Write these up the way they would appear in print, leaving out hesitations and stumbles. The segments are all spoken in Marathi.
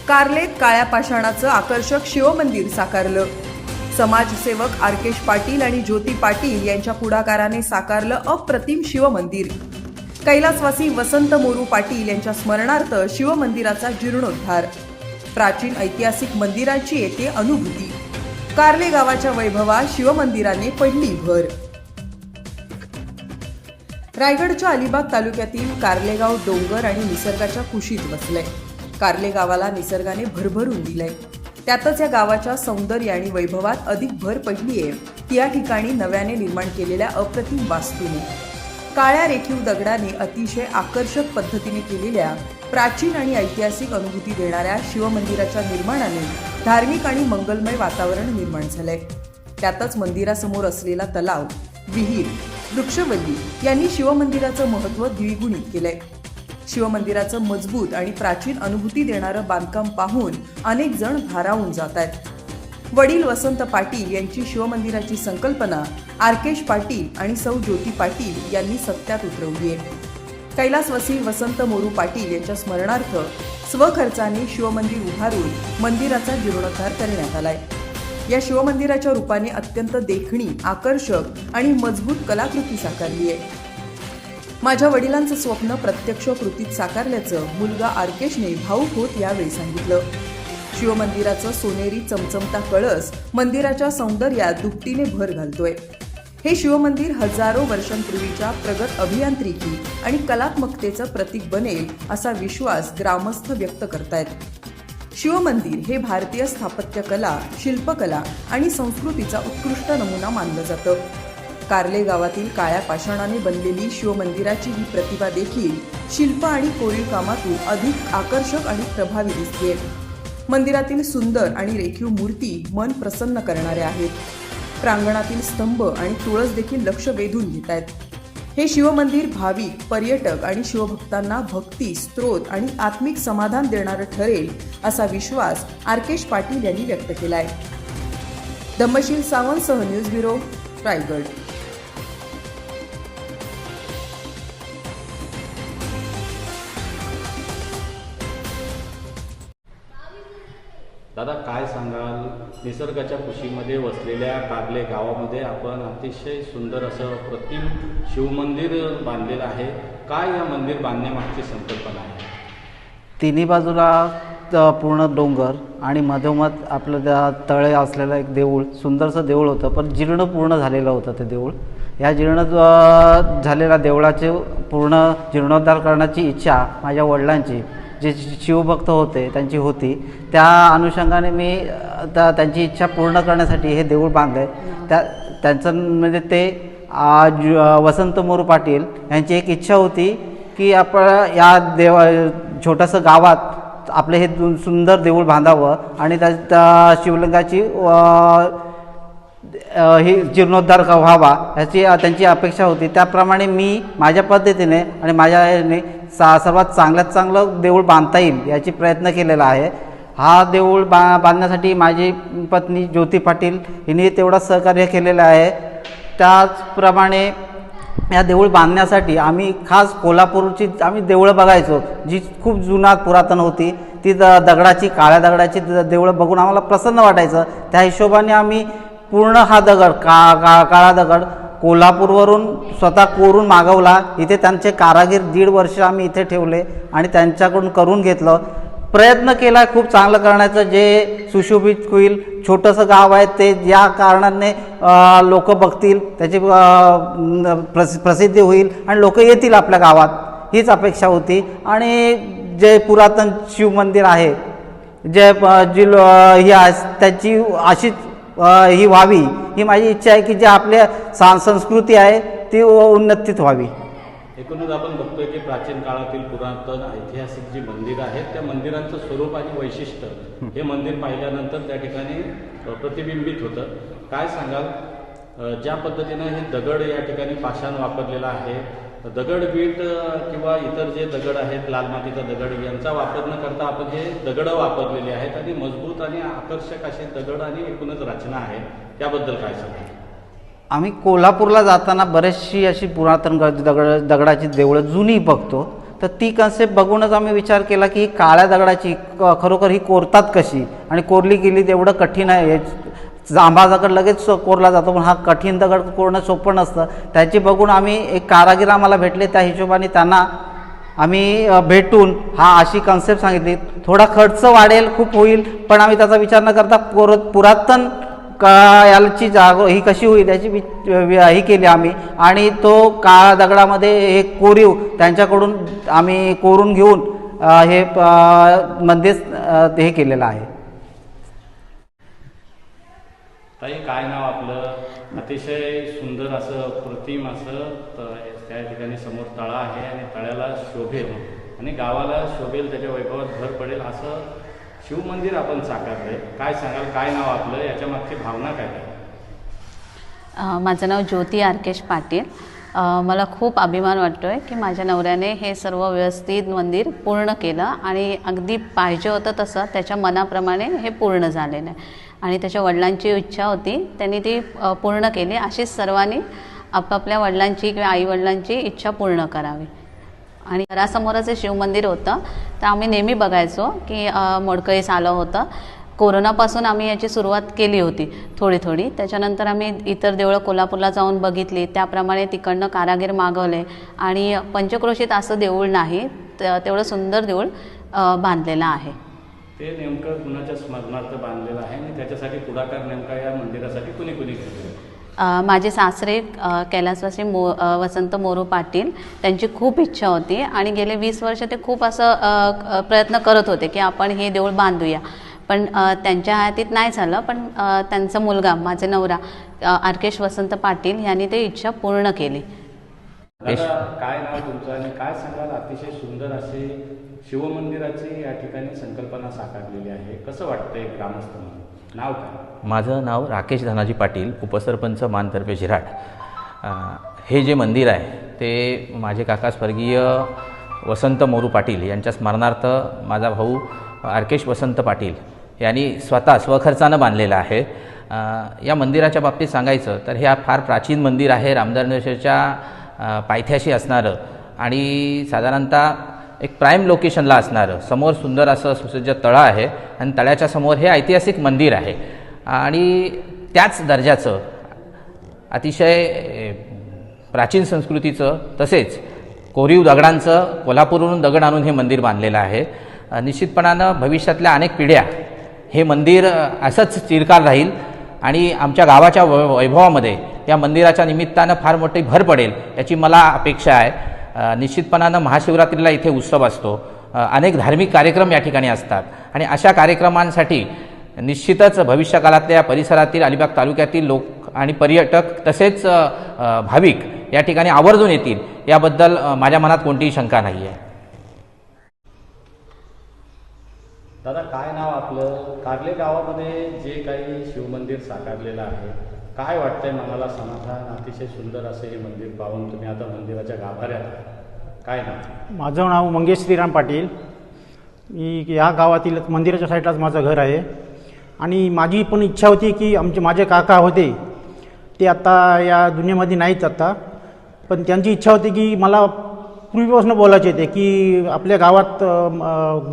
कार्लेत काळ्या पाषाणाचं आकर्षक शिवमंदिर साकारलं। समाजसेवक आरकेश पाटील आणि ज्योती पाटील यांच्या पुढाकाराने साकारलं अप्रतिम शिवमंदिर। कैलासवासी वसंत मोरू पाटील यांच्या स्मरणार्थ शिवमंदिराचा जीर्णोद्धार। प्राचीन ऐतिहासिक मंदिराची येते अनुभूती। कार्ले गावाच्या वैभवात शिवमंदिराने पडली भर। रायगडच्या अलिबाग तालुक्यातील कार्ले गाव डोंगर आणि निसर्गाच्या कुशीत बसलंय। कार्ले गावाला निसर्गाने भरभरून दिलंय। त्यातच या गावाच्या सौंदर्य आणि वैभवात अधिक भर पडली आहे ती या ठिकाणी नव्याने निर्माण केलेल्या अप्रतिम वास्तूने। काळ्या रेखीव दगडाने अतिशय आकर्षक पद्धतीने केलेल्या प्राचीन आणि ऐतिहासिक अनुभूती देणाऱ्या शिवमंदिराच्या निर्माणाने धार्मिक आणि मंगलमय वातावरण निर्माण झालंय। त्यातच मंदिरासमोर असलेला तलाव, विहीर, वृक्षवल्ली यांनी शिवमंदिराचं महत्त्व द्विगुणित केलंय। शिवमंदिराचं मजबूत आणि प्राचीन अनुभूती देणारं बांधकाम पाहून अनेक जण भारावून जात आहेत। वडील वसंत पाटील यांची शिवमंदिराची संकल्पना आरकेश पाटील आणि सौ ज्योती पाटील यांनी सत्यात उतरवली आहे। कैलासवासी वसंत मोरू पाटील यांच्या स्मरणार्थ स्वखर्चाने शिवमंदिर उभारून मंदिराचा जीर्णोद्धार करण्यात आलाय। या शिवमंदिराच्या रूपाने अत्यंत देखणी, आकर्षक आणि मजबूत कलाकृती साकारली आहे। माझ्या वडिलांचं स्वप्न प्रत्यक्ष कृतीत साकारल्याचं मुलगा आरकेशने भाऊक होत यावेळी सांगितलं। शिवमंदिराचं सोनेरी चमचमता कळस मंदिराच्या सौंदर्यात दुपटीने भर घालतोय। हे शिवमंदिर हजारो वर्षांपूर्वीच्या प्रगत अभियांत्रिकी आणि कलात्मकतेचं प्रतीक बनेल असा विश्वास ग्रामस्थ व्यक्त करतायत। शिवमंदिर हे भारतीय स्थापत्यकला, शिल्पकला आणि संस्कृतीचा उत्कृष्ट नमुना मानलं जातं। कार्ले गावातील काळ्या पाषाणाने बनलेली शिवमंदिराची ही प्रतिभा देखील शिल्प आणि कोरीव कामातून अधिक आकर्षक आणि प्रभावी दिसते। मंदिरातील सुंदर आणि रेखीव मूर्ती मन प्रसन्न करणाऱ्या आहेत। प्रांगणातील स्तंभ आणि तुळस देखील लक्ष वेधून घेत आहेत। हे शिवमंदिर भाविक, पर्यटक आणि शिवभक्तांना भक्ती, स्त्रोत आणि आत्मिक समाधान देणारं ठरेल असा विश्वास आरकेश पाटील यांनी व्यक्त केलाय। धम्मशील सावंतसह न्यूज ब्युरो, रायगड। दादा, काय सांगाल? निसर्गाच्या कुशीमध्ये वसलेल्या कार्ले गावामध्ये आपण अतिशय सुंदर असं प्रतिम शिवमंदिर बांधलेलं आहे। काय या मंदिर बांधण्यामागची संकल्पना आहे? तिन्ही बाजूला पूर्ण डोंगर आणि मधोमध आपलं त्या तळे असलेलं एक देऊळ, सुंदरसं देऊळ होतं, पण जीर्ण पूर्ण झालेलं होतं ते देऊळ। या जीर्ण झालेल्या देवळाचे पूर्ण जीर्णोद्धार करण्याची इच्छा माझ्या वडिलांची, जे शिवभक्त होते, त्यांची होती। त्या अनुषंगाने मी त्यांची इच्छा पूर्ण करण्यासाठी हे देऊळ बांधले। त्यांचं म्हणजे ते वसंत मोरू पाटील यांची एक इच्छा होती की आपण या छोटंसं गावात आपले हे सुंदर देऊळ बांधावं आणि त्या शिवलिंगाची ही जीर्णोद्धार व्हावा याची त्यांची अपेक्षा होती। त्याप्रमाणे मी माझ्या पद्धतीने आणि माझ्या याने सर्वात चांगल्यात चांगलं देऊळ बांधता येईल याची प्रयत्न केलेला आहे। हा देऊळ बांधण्यासाठी माझी पत्नी ज्योती पाटील हिने तेवढं सहकार्य केलेलं आहे। त्याचप्रमाणे या देऊळ बांधण्यासाठी आम्ही खास कोल्हापूरची आम्ही देवळं बघायचो, जी खूप जुना पुरातन होती। ती दगडाची, काळ्या दगडाची देवळं बघून आम्हाला प्रसन्न वाटायचं। त्या हिशोबाने आम्ही पूर्ण हा दगड काळा दगड कोल्हापूरवरून स्वतः कोरून मागवला। इथे त्यांचे कारागीर 1.5 वर्ष आम्ही इथे ठेवले आणि त्यांच्याकडून करून घेतलं। प्रयत्न केला खूप चांगलं करण्याचं, जे सुशोभित होईल। छोटंसं गाव आहे ते, या कारणाने लोक बघतील, त्याची प्रसिद्धी होईल आणि लोक येतील आपल्या गावात, हीच अपेक्षा होती। आणि जे पुरातन शिवमंदिर आहे, जे त्याची अशीच ही व्हावी ही माझी इच्छा आहे की जे आपल्या संस्कृती आहे ती उन्नतीत व्हावी। एकूणच आपण बघतोय की प्राचीन काळातील पुरातन ऐतिहासिक जी मंदिर आहेत त्या मंदिरांचं स्वरूप आणि वैशिष्ट्य हे मंदिर पाहिल्यानंतर त्या ठिकाणी प्रतिबिंबित होतं। काय सांगाल, ज्या पद्धतीनं हे दगड या ठिकाणी पाषाण वापरलेला आहे, दगडवीट किंवा इतर जे दगड आहेत, लाल मातीचा दगड यांचा वापर न करता आपण हे दगड वापरलेले आहेत आणि मजबूत आणि आकर्षक असे दगड आणि एकूणच रचना आहे, त्याबद्दल काय सांगाल? आम्ही कोल्हापूरला जाताना बरेचशी अशी पुरातन दगडाची देवळं जुनी बघतो, तर ती कन्सेप्ट बघूनच आम्ही विचार केला की ही काळ्या दगडाची खरोखर ही कोरतात कशी आणि कोरली गेली तेवढं कठीण आहे. जांभा दगड लगेच कोरला जातो, पण हा कठीण दगड कोरणं सोपं नसतं. त्याची बघून आम्ही एक कारागीर आम्हाला भेटले, त्या हिशोबाने त्यांना आम्ही भेटून अशी कन्सेप्ट सांगितली. थोडा खर्च वाढेल, खूप होईल, पण आम्ही त्याचा विचार न करता पुरातन याची ही कशी होईल याची ही केली आम्ही. आणि तो काळ्या दगडामध्ये हे कोरीव त्यांच्याकडून आम्ही कोरून घेऊन हे मंदिर हे केलेलं आहे. ताई, काय नाव आपलं? अतिशय सुंदर असं प्रतिम असं त्या ठिकाणी समोर तळा आहे आणि तळ्याला शोभेल आणि गावाला शोभेल, त्याच्या वैभवात भर पडेल असं शिवमंदिर आपण साकारलंय. काय सांगाल, काय नाव आपलं, याच्या मागची भावना काय? माझं नाव ज्योती आरकेश पाटील. मला खूप अभिमान वाटतो आहे की माझ्या नवऱ्याने हे सर्व व्यवस्थित मंदिर पूर्ण केलं आणि अगदी पाहिजे होतं तसं त्याच्या मनाप्रमाणे हे पूर्ण झालेलं आहे. आणि त्याच्या वडिलांची इच्छा होती, त्यांनी ती पूर्ण केली. अशीच सर्वांनी आपापल्या वडिलांची किंवा आईवडिलांची इच्छा पूर्ण करावी. आणि घरासमोरच हे शिवमंदिर होतं, तर आम्ही नेहमी बघायचो की मोडकळीस आलं होतं. कोरोनापासून आम्ही याची सुरुवात केली होती थोडी. त्याच्यानंतर आम्ही इतर देवळं कोल्हापूरला जाऊन बघितली, त्याप्रमाणे तिकडनं कारागीर मागवले आणि पंचक्रोशीत असं देऊळ नाही, तेवढं सुंदर देऊळ बांधलेलं आहे. ते नेमकं कुणाच्या स्मरणार्थ बांधलेलं आहे आणि त्याच्यासाठी पुढाकार नेमका या मंदिरासाठी कुणी घेतलेला? माझे सासरे कैलासवासी वसंत मोरू पाटील, त्यांची खूप इच्छा होती आणि गेले 20 वर्ष ते खूप असं प्रयत्न करत होते की आपण हे देऊळ बांधूया, पण त्यांच्या हातीत नाही झालं. पण त्यांचा मुलगा, माझे नवरा आरकेश वसंत पाटील यांनी ते इच्छा पूर्ण केली. दादा, काय नाव तुमचं आणि काय सांगाल? अतिशय सुंदर असे शिवमंदिराची या ठिकाणी संकल्पना साकारलेली आहे, कसं वाटतंय ग्रामस्थ म्हणून? नाव काय? माझं नाव राकेश धनाजी पाटील, उपसरपंच मानतर्फे झिराट. हे जे मंदिर आहे ते माझे काका स्वर्गीय वसंत मोरू पाटील यांच्या स्मरणार्थ माझा भाऊ आरकेश वसंत पाटील यांनी स्वतः स्वखर्चानं बांधलेलं आहे. या मंदिराच्या बाबतीत सांगायचं तर हे फार प्राचीन मंदिर आहे, रामदानवेश्वरच्या पायथ्याशी असणारं आणि साधारणतः एक प्राईम लोकेशनला असणारं. समोर सुंदर असं सुसज्ज तळं आहे आणि तळ्याच्या समोर हे ऐतिहासिक मंदिर आहे आणि त्याच दर्जाचं अतिशय प्राचीन संस्कृतीचं तसेच कोरीव दगडांचं कोल्हापूरहून दगड आणून हे मंदिर बांधलेलं आहे. निश्चितपणानं भविष्यातल्या अनेक पिढ्या हे मंदिर असंच चिरकाल राहील आणि आमच्या गावाच्या वैभवामध्ये या मंदिराच्या निमित्तानं फार मोठी भर पडेल याची मला अपेक्षा आहे. निश्चितपणानं महाशिवरात्रीला इथे उत्सव असतो, अनेक धार्मिक कार्यक्रम या ठिकाणी असतात आणि अशा कार्यक्रमांसाठी निश्चितच भविष्यकाळातल्या परिसरातील अलिबाग तालुक्यातील लोक आणि पर्यटक तसेच भाविक या ठिकाणी आवर्जून येतील याबद्दल माझ्या मनात कोणतीही शंका नाही आहे. दादा, काय नाव आपलं? कारले गावामध्ये जे काही शिवमंदिर साकारलेलं आहे, काय वाटतंय मनाला समाधान? अतिशय सुंदर असे हे मंदिर पाहून तुम्ही आता मंदिराच्या गाभाऱ्यात, काय नाव? माझं नाव मंगेश श्रीराम पाटील. मी या गावातील मंदिराच्या साईडलाच माझं घर आहे आणि माझी पण इच्छा होती की माझे काका होते ते आता या दुनियेमध्ये नाहीच आता, पण त्यांची इच्छा होती की मला पूर्वीपासून बोलायचे ते की आपल्या गावात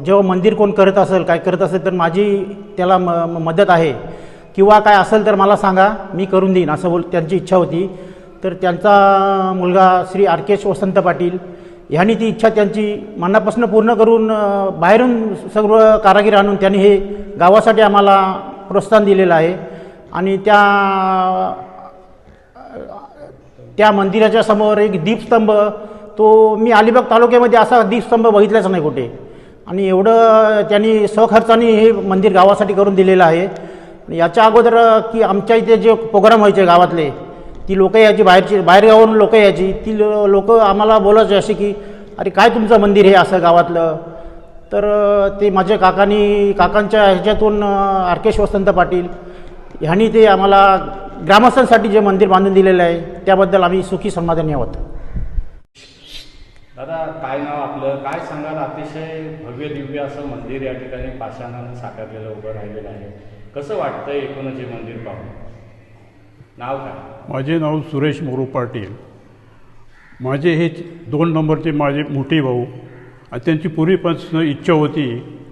जेव्हा मंदिर कोण करत असेल, काय करत असेल तर माझी त्याला मदत आहे किंवा काय असेल तर मला सांगा, मी करून देईन असं त्यांची इच्छा होती. तर त्यांचा मुलगा श्री आरकेश वसंत पाटील ह्यांनी ती इच्छा त्यांची मनापासून पूर्ण करून बाहेरून सर्व कारागीर आणून त्यांनी हे गावासाठी आम्हाला प्रोत्साहन दिलेलं आहे. आणि त्या मंदिराच्या समोर एक दीपस्तंभ, तो मी अलिबाग तालुक्यामध्ये असा दीपस्तंभ बघितलाच नाही कुठे, आणि एवढं त्यांनी स्वखर्चाने हे मंदिर गावासाठी करून दिलेलं आहे. याच्या अगोदर की आमच्या इथे जे प्रोग्राम व्हायचे गावातले, ती लोकं यायची, बाहेरगावावरून लोकं यायची, ती लोकं आम्हाला बोलायचे असे की अरे काय तुमचं मंदिर हे असं गावातलं. तर ते माझ्या काकांच्या ह्याच्यातून आरकेश वसंत पाटील ह्यांनी ते आम्हाला ग्रामस्थांसाठी जे मंदिर बांधून दिलेलं आहे त्याबद्दल आम्ही सुखी समाधानी आहोत. दादा, काय नाव आपलं? काय सांगाल? अतिशय भव्य दिव्य असं मंदिर या ठिकाणी पाषाणानं साकारलेलं उभं राहिलेलं आहे, कसं वाटतंय एकूणच हे मंदिर पाहून? नाव काय? माझे नाव सुरेश मोरू पाटील. माझे हे 2 नंबरचे माझे मोठे भाऊ आणि त्यांची पूर्वीपासून इच्छा होती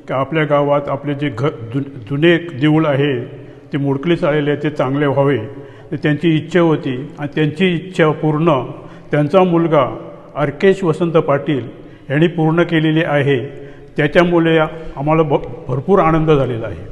की आपल्या गावात आपले जे जुने देऊळ आहे ते मोडकळीस आलेले ते चांगले व्हावे, तर त्यांची इच्छा होती आणि त्यांची इच्छा पूर्ण त्यांचा मुलगा अर्केश वसंत पाटील यांनी पूर्ण केलेली आहे. त्याच्यामुळे आम्हाला भरपूर आनंद झालेला आहे.